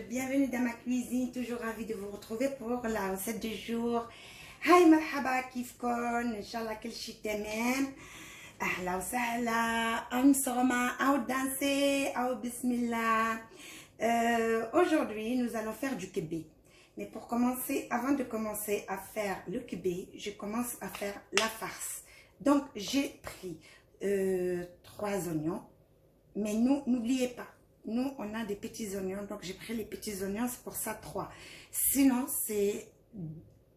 Bienvenue dans ma cuisine, toujours ravie de vous retrouver pour la recette du jour. هاي مرحبا كيفكن ان شاء الله كل شيء تمام. اهلا وسهلا انصوما او danser او بسم الله. Aujourd'hui nous allons faire du kibé, mais pour commencer, avant de commencer à faire le kibé, je commence à faire la farce. Donc j'ai pris 3 oignons, mais n'oubliez pas, nous on a des petits oignons, donc j'ai pris les petits oignons, c'est pour ça 3. Sinon c'est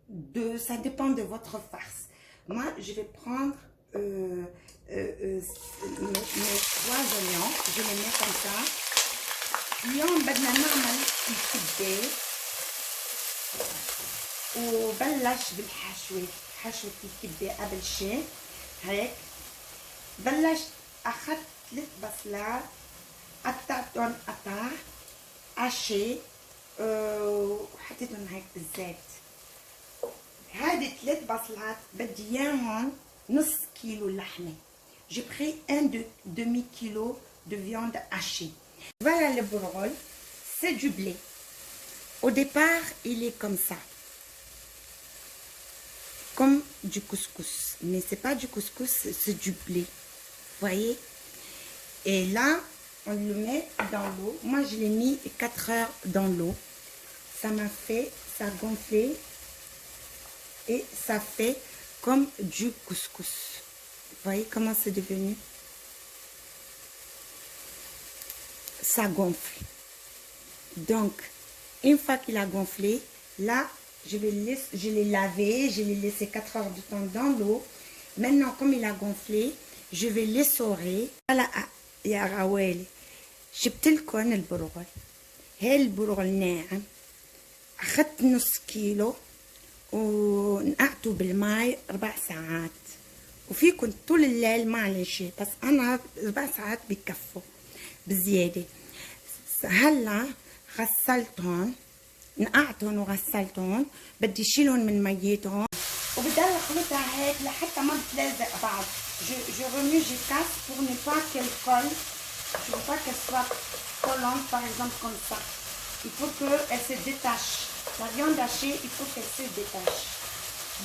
2, ça dépend de votre farce. Moi je vais prendre mes 3 oignons, je les mets comme ça. اليوم بدنا نعمل الكبة وبلش بالحشوة، حشوة الكبة قبل شيء هيك. بلشت أخذت 3 بصلات قطعتهم قطع عشي وحطيتهم هيك بالزيت. هادي 3 بصلات بدي اياهم نص كيلو لحمة. J'ai pris un demi-kilo de viande hachée. Voilà le bourrol, c'est du blé. Au départ, il est comme ça, comme du couscous, mais c'est pas du couscous, c'est du blé, voyez. Et là, on le met dans l'eau. Moi, je l'ai mis 4 heures dans l'eau. Ça m'a fait, ça a gonflé et ça fait comme du couscous. Vous voyez comment c'est devenu? Ça gonfle. Donc une fois qu'il a gonflé, là je l'ai lavé, je l'ai laissé 4 heures de temps dans l'eau. Maintenant comme il a gonflé, je vais l'essorer. Voilà يا غوالي، جبت لكم البرغل. هاي البرغل ناعم، اخذت نص كيلو ونقعته بالماء 4 ساعات، وفيكم طول الليل معلش، بس انا 4 ساعات بكفوا بزياده. هلا غسلتهم، نقعتهم وغسلتهم، بدي شيلهم من ميتهم وبدي اخلطها هيك لحتى ما بتلزق بعض. je remue, je casse pour ne pas qu'elle colle. Je veux pas qu'elle soit collante par exemple comme ça. Il faut qu'elle se détache. La viande hachée, il faut qu'elle se détache.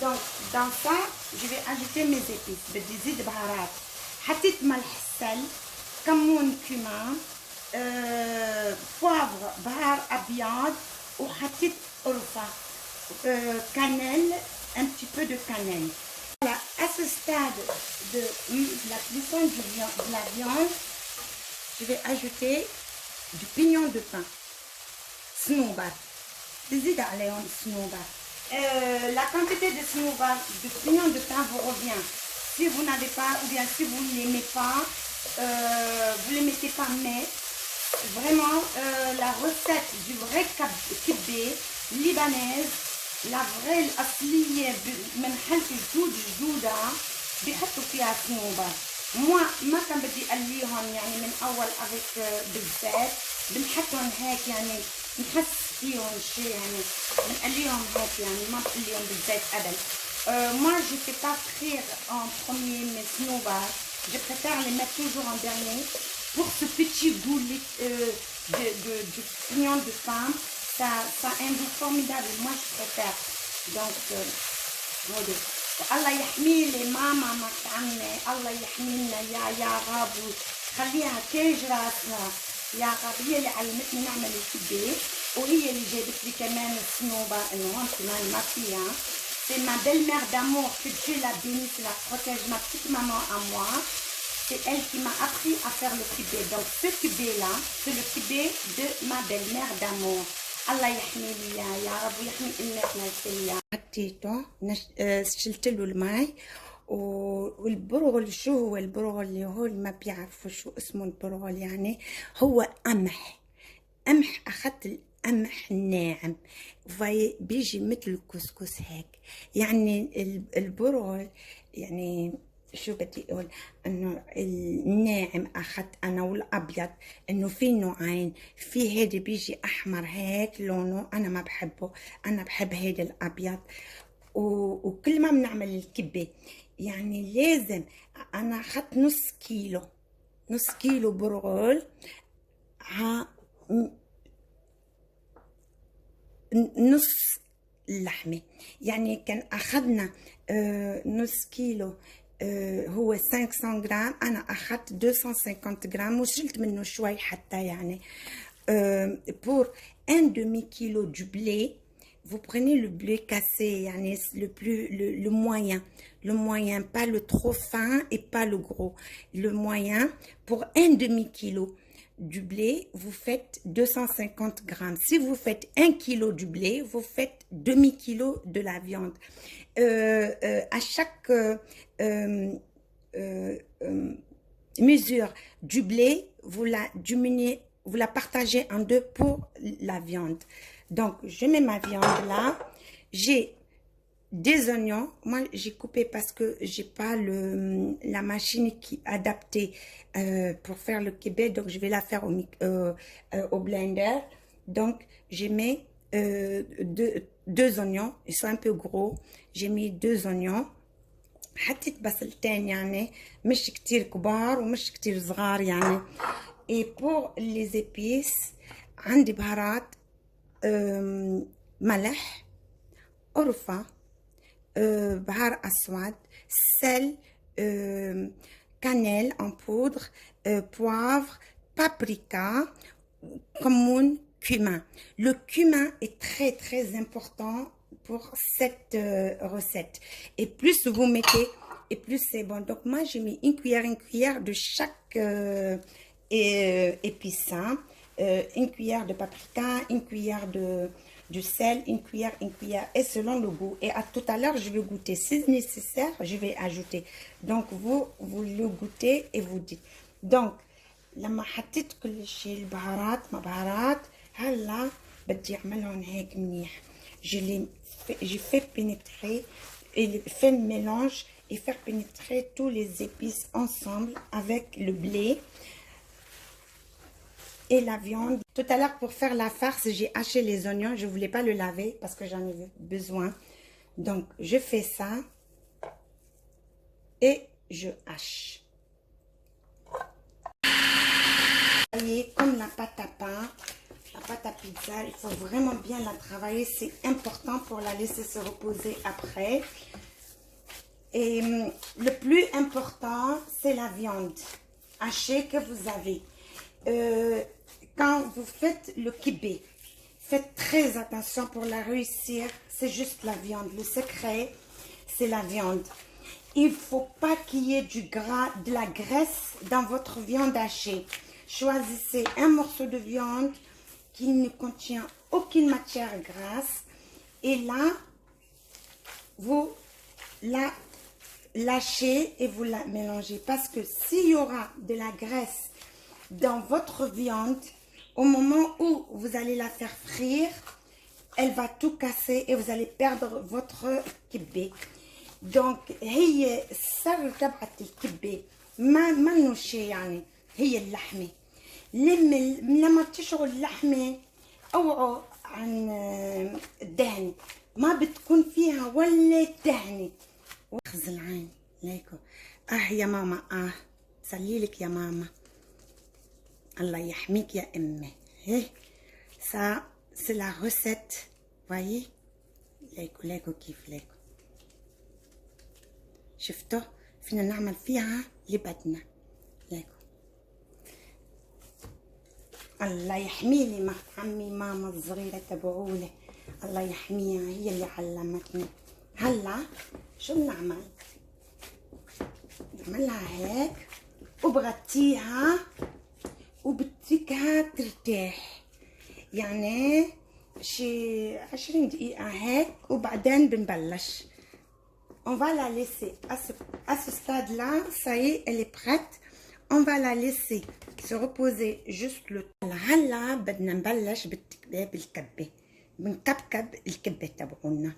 Donc dans ça je vais ajouter mes épices. بدي زيد بهارات. حطيت ملح سل، كمون كمون، poivre بهار ابيض، وحطيت قرفه، cannelle, un petit peu de cannelle. Voilà, à ce stade de la cuisson de la viande, je vais ajouter du pignon de pain صنوبر. بزيد عليهم صنوبر. La quantité de صنوبر, de pignon de pain vous revient. Si vous n'avez pas, ou bien si vous ne l'aimez pas, vous ne les mettez pas, mais vraiment la recette du vrai kibé libanaise، la vraie الأصلية من حلة الجود جدودة بيحطوا فيها صنوبر. moi ما كان بدي أقليهم يعني من أول بالزيت، بنحطهم هيك يعني نحس فيهم شيء، يعني بنقليهم هيك يعني ما بقليهم بالزيت قبل. moi je fais pas frire en premier mes صنوبر، je préfère les mettre toujours en dernier pour ce petit goût du pignon de pain. Ça a un goût formidable, moi je préfère. Donc الله يحمي لي ماما مرت عمي، الله يحمينا يا غابو، خليها تاج راسها يا غاب. هي اللي علمتني نعمل الكبة، وهي اللي جابت لي كمان الصنوبة انه هون كمان ما فيها. C'est ma belle-mère d'amour, que Dieu la bénisse, la protège, ma petite maman à moi. c'est elle qui m'a appris à faire le kibé. Donc ce kibé-là, c'est le kibé de ma belle-mère d'amour. Allah يحمي لي يا رب ويحمي امتنا الكل. حطيته شلت له الماء والبرغل. شو هو البرغل؟ اللي هو ما بيعرفوا شو اسمه البرغل، يعني هو قمح. اخذت القمح الناعم بيجي مثل الكسكس هيك. يعني البرغل يعني شو بدي اقول، انه الناعم اخذت انا والابيض، انه في نوعين، في هيدا بيجي احمر هيك لونه، انا ما بحبه، انا بحب هيدا الابيض. وكل ما بنعمل الكبه يعني لازم، انا اخذت نص كيلو برغل نص اللحمه. يعني كان اخذنا نص كيلو هو 500 غرام، انا اخذت 250 غرام وشلت منه شوي حتى يعني. pour un demi-kilo du blé, vous prenez le blé cassé, yani le moyen, pas le trop fin et pas le gros, le moyen. Pour un demi-kilo du blé, vous faites 250 grammes. Si vous faites 1 kilo du blé, vous faites demi-kilo de la viande. À chaque mesure du blé, vous la diminuez, vous la partagez en deux pour la viande. Donc, je mets ma viande là. J'ai des oignons. Moi, j'ai coupé parce que j'ai pas la machine qui est adaptée pour faire le kebab. Donc, je vais la faire au blender. Donc, je mets deux oignons. Ils sont un peu gros. J'ai mis 2 oignons. حطيت بصلتين يعني مش كتير كبار ومش كتير صغار يعني. Et pour les épices, عندي بهارات ملح، قرفة، بهار أسود، sel, cannelle en poudre, poivre, paprika, كمون, cumin. Le cumin est très très important pour cette recette. Et plus vous mettez, et plus c'est bon. Donc moi j'ai mis une cuillère de chaque épice, hein. Une cuillère de paprika, une cuillère du sel, une cuillère, et selon le goût. Et à tout à l'heure, je vais goûter. Si nécessaire, je vais ajouter. Donc, vous le goûtez et vous dites. Donc, لما حطيت كل شيء البهارات ما بهارات هلا بدي اعملهم هيك منيح. J'ai fait pénétrer et fait le mélange et faire pénétrer tous les épices ensemble avec le blé et la viande. Tout à l'heure, pour faire la farce, j'ai haché les oignons. Je ne voulais pas le laver parce que j'en ai besoin. Donc, je fais ça et je hache. Vous voyez, comme la pâte à pain, la pâte à pizza, il faut vraiment bien la travailler. C'est important pour la laisser se reposer après. Et le plus important, c'est la viande hachée que vous avez. Quand vous faites le kibé, faites très attention pour la réussir. C'est juste la viande. Le secret, c'est la viande. Il ne faut pas qu'il y ait du gras, de la graisse dans votre viande hachée. Choisissez un morceau de viande qui ne contient aucune matière grasse. Et là, vous la lâchez et vous la mélangez. Parce que s'il y aura de la graisse dans votre viande, au moment où vous allez la faire frire, elle va tout casser et vous allez perdre votre kibé. Donc, هي السر تبعت الكبة ما شيء يعني هي اللحمة. لما تشعروا اللحمة اوعوا عن الدهن، ما بتكون فيها ولا دهنة. واخذ العين ليكو. يا ماما سليلك يا ماما. Allah yahmik ya emme. Ça, c'est la recette. Voyez? ليكو كيف ليكو. شفتوا؟ فينا نعمل فيها لبدنا. ليكو. الله يحمي لي عمي ماما الصغيرة تبعولي. الله يحميها، هي اللي علمتني. هلا شو بنعمل؟ نعملها هيك وبغطيها وبتركها ترتاح، يعني شي 20 دقيقة هيك وبعدين بنبلش. On va la laisser à ce stade-là, ça y est, elle est prête. On va la laisser se reposer juste le temps. هلا بدنا نبلش بالكبة، بنكبكب الكبة تبعونا.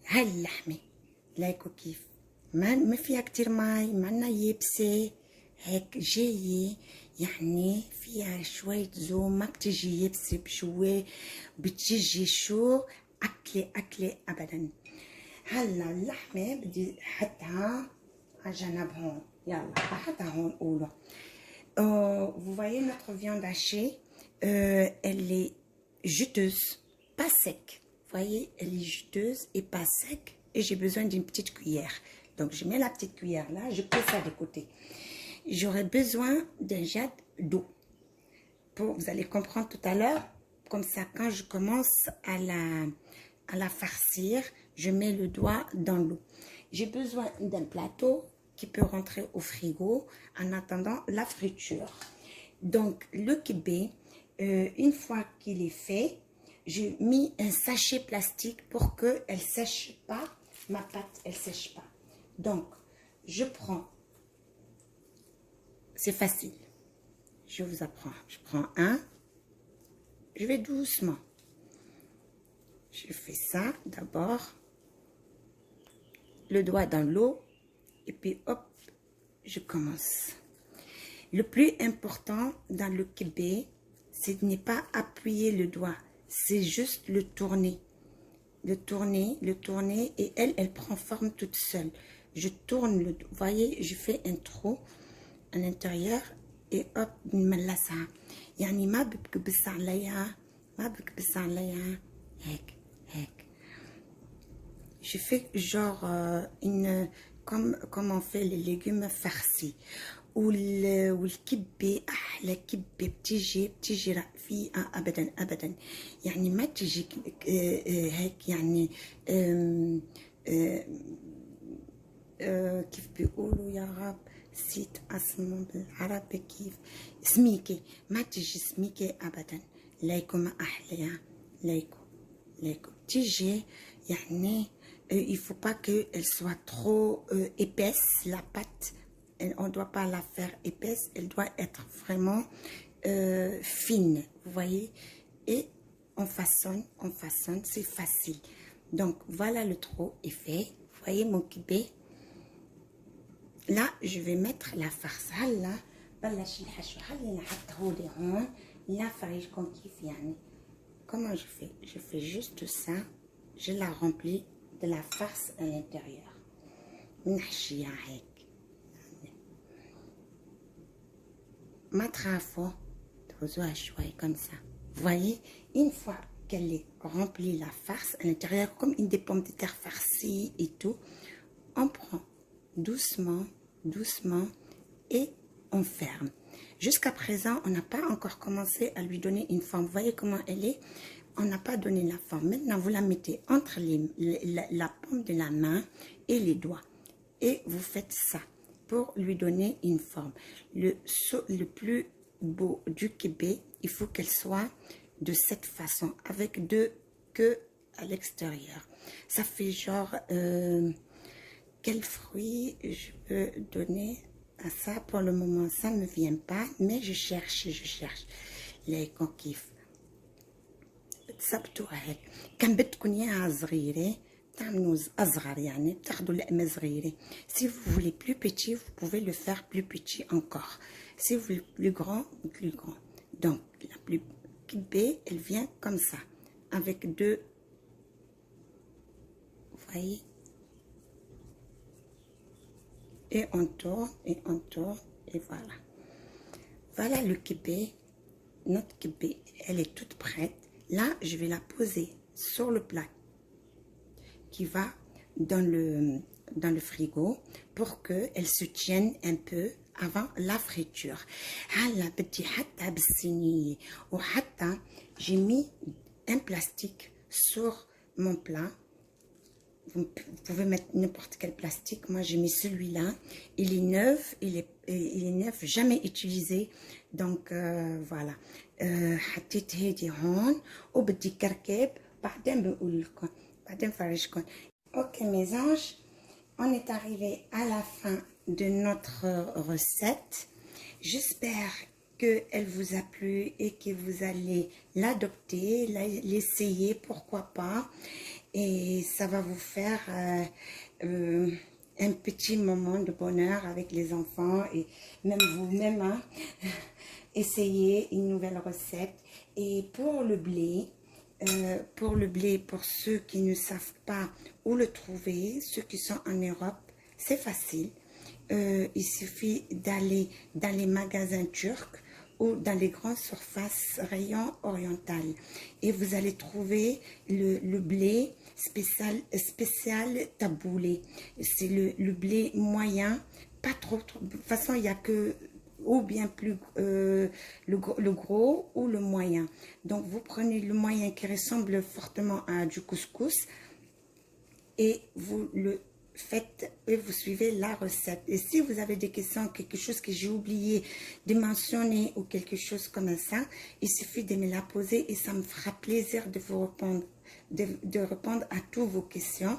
هاي اللحمة لايكو كيف ما فيها كتير مي، منا يابسة هيك جاية، يعني فيها شوية زوم، ما بتجي يابسة بشوي، بتجي شو أكلة أبدا. هلا اللحمة بدي احطها على جنب هون، يلا بحطها هون قولوا. Vous voyez notre viande hachée, elle est juteuse, pas sec. Vous voyez, elle est juteuse et pas sec. Et j'ai besoin d'une petite cuillère. Donc je mets la petite cuillère là, je pose ça de côté. J'aurai besoin d'un jet d'eau. Vous allez comprendre tout à l'heure. Comme ça, quand je commence à la farcir, je mets le doigt dans l'eau. J'ai besoin d'un plateau qui peut rentrer au frigo en attendant la friture. Donc, le kibé, une fois qu'il est fait, j'ai mis un sachet plastique pour qu'elle ne sèche pas, ma pâte, elle ne sèche pas. Donc, je prends, c'est facile, je vous apprends. Je prends un, je vais doucement. Je fais ça d'abord, le doigt dans l'eau, et puis hop, je commence. Le plus important dans le kibé, c'est de ne pas appuyer le doigt, c'est juste le tourner. Le tourner, et elle prend forme toute seule. Je tourne, vous voyez, je fais un trou à l'intérieur, et hop, نملسها. يعني ما بكبس عليها، هيك. Je fais genre comme on fait les légumes farcis. والكبة أحلى كبة بتيجي رقيقة أبدا يعني ما تيجي هيك يعني كيف بيقولوا يا رب نسيت اسمه بالعربي كيف، سميكة، ما تيجي سميكة أبدا. لايكو ما أحليها، لايكو تيجي يعني il faut pas qu'elle soit trop épaisse, la pâte. On ne doit pas la faire épaisse, elle doit être vraiment fine, vous voyez. Et on façonne, c'est facile. Donc voilà, le trou est fait. Vous voyez mon kibé. Là, je vais mettre la farce. هلا بلش الحشو. هلا نحطه لي هون. لا فريجكم كيف يعني. Comment je fais? Je fais juste ça. Je la remplis de la farce à l'intérieur. نحشيها هيك. ما تخافوا تهزوها شوي comme ça. Vous voyez, une fois qu'elle est remplie la farce à l'intérieur, comme une des pommes de terre farcies et tout, on prend doucement et on ferme. Jusqu'à présent, on n'a pas encore commencé à lui donner une forme. Vous voyez comment elle est? On n'a pas donné la forme. Maintenant, vous la mettez entre la paume de la main et les doigts. Et vous faites ça pour lui donner une forme. Le plus beau du kibé, il faut qu'elle soit de cette façon, avec deux queues à l'extérieur. Ça fait genre... quel fruit je peux donner à ça? Pour le moment, ça ne me vient pas, mais je cherche. Les كيف بتثبتوها هيك. كان بدكم اياها صغيره تعملوا اصغر، يعني بتاخذوا لقمه صغيره. Si vous voulez plus petit, vous pouvez le faire plus petit encore. Si vous voulez plus grand, Donc la plus kibé, elle vient comme ça, avec deux, vous voyez. Et on tourne, et voilà. Voilà le kibé. Notre kibé, elle est toute prête. Là, je vais la poser sur le plat qui va dans le frigo pour qu'elle se tienne un peu avant la friture. هلا بدي حتى بالصينية وحتى j'ai mis un plastique sur mon plat. vous pouvez mettre n'importe quel plastique. Moi, j'ai mis celui-là. Il est neuf, il est neuf, jamais utilisé. Donc, voilà. حطيت هادي هون وبدي كركب بعدين بقول لكم بعدين فرجكم. Ok mes anges, on est arrivé à la fin de notre recette. J'espère qu'elle vous a plu et que vous allez l'adopter, l'essayer, pourquoi pas. Et ça va vous faire un petit moment de bonheur avec les enfants et même vous-même. Hein. Essayez une nouvelle recette. Et pour le blé, pour ceux qui ne savent pas où le trouver, ceux qui sont en Europe, c'est facile. Il suffit d'aller dans les magasins turcs ou dans les grandes surfaces rayons oriental et vous allez trouver le blé spécial taboulé. C'est le blé moyen, pas trop. De toute façon, il n'y a que ou bien plus le gros ou le moyen. Donc vous prenez le moyen qui ressemble fortement à du couscous et vous le faites et vous suivez la recette. Et si vous avez des questions, quelque chose que j'ai oublié de mentionner ou quelque chose comme ça, il suffit de me la poser et ça me fera plaisir de vous répondre, de répondre à toutes vos questions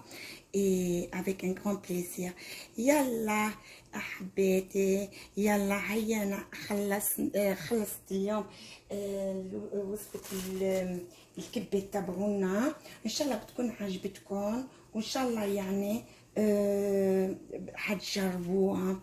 et avec un grand plaisir. Yalla أحبيتي يلا هيا أنا خلصت اليوم وصفة الكبة تبعونا. إن شاء الله بتكون عجبتكم وإن شاء الله يعني حتجربوها